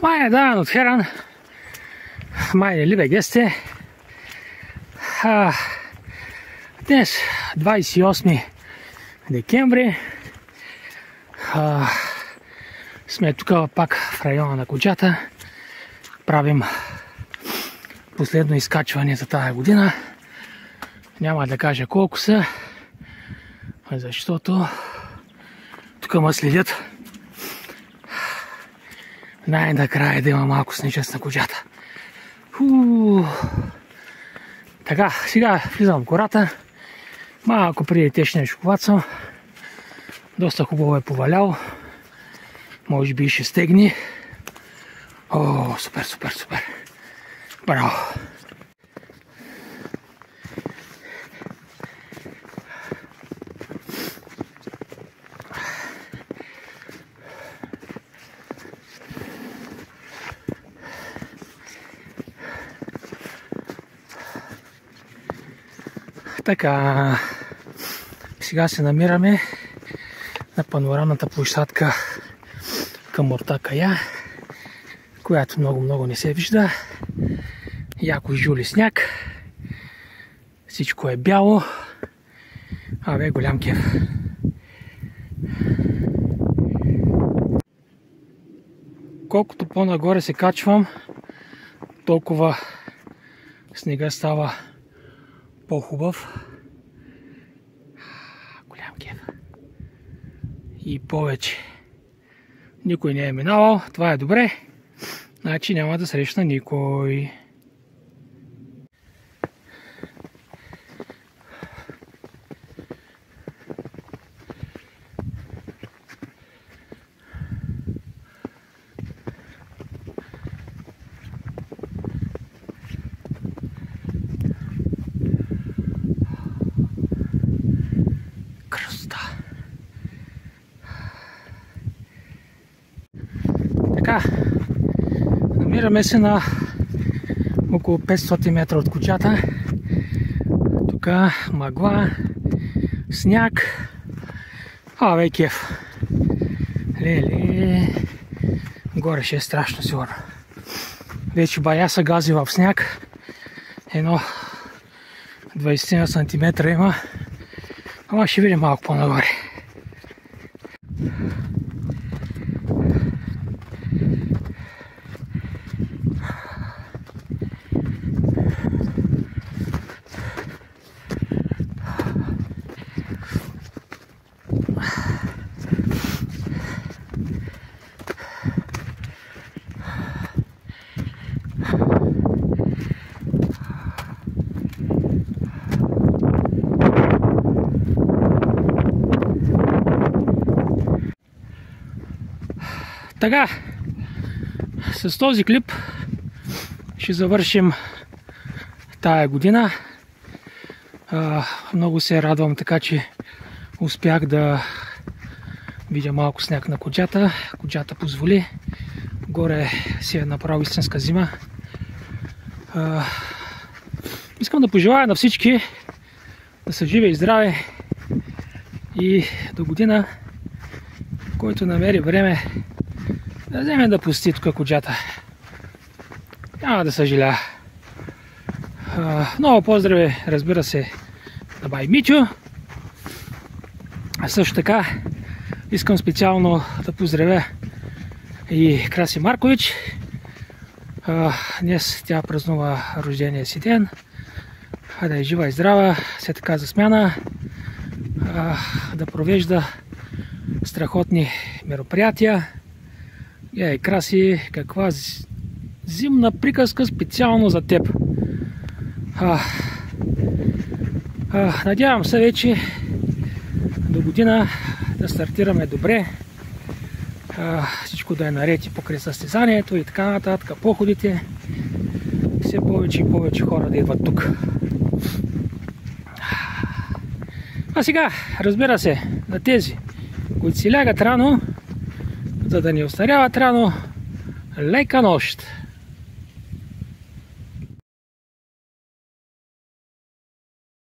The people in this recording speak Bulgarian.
Meine Damen und Herren, meine liebe Gäste, днес 28 декември, сме тук пак в района на Куджата, правим последно изкачване за тази година. Няма да кажа колко са, защото тук ме следят. Най-накрая да има малко снежец на Куджата. Така, сега влизам в гората. Малко преди течния шоколад съм. Доста хубаво е повалял. Може би ще стегни. О, супер, супер, супер. Браво! Така, сега се намираме на панорамната площадка към Орта Кая, която много не се вижда. Яко жули сняг, всичко е бяло, абе голям кеф. Колкото по-нагоре се качвам, толкова снега става по-хубав. Голям кеф. И повече. Никой не е минавал. Това е добре. Значи няма да срещна никой. Така, намираме се на около 500 метра от Куджата. Тук мъгла, сняг, абе кеф. Леле, горе ще е страшно сигурно. Вече бая са гази в сняг. Едно 20 сантиметра има. Ама ще видим малко по-нагоре. Така, с този клип ще завършим тая година. Много се радвам, така че успях да видя малко сняг на Куджата. Куджата позволи. Горе си е направил истинска зима. Искам да пожелая на всички да са живи и здрави и до година, който намери време, да вземе да посети тук Куджата. Няма да съжаля. Много поздрави, разбира се, на бай Митю. А също така искам специално да поздравя и Краси Маркович. Днес тя празнува рождения си ден. Да е жива и здрава, все така за смяна. Да провежда страхотни мероприятия. Ей, Краси, каква зимна приказка специално за теб. Надявам се вече до година да стартираме добре. Всичко да е наред и покрай състезанието и така нататък, походите. Все повече и повече хора да идват тук. А сега, разбира се, на тези, които си лягат рано, за да не остаряват рано, лека нощ!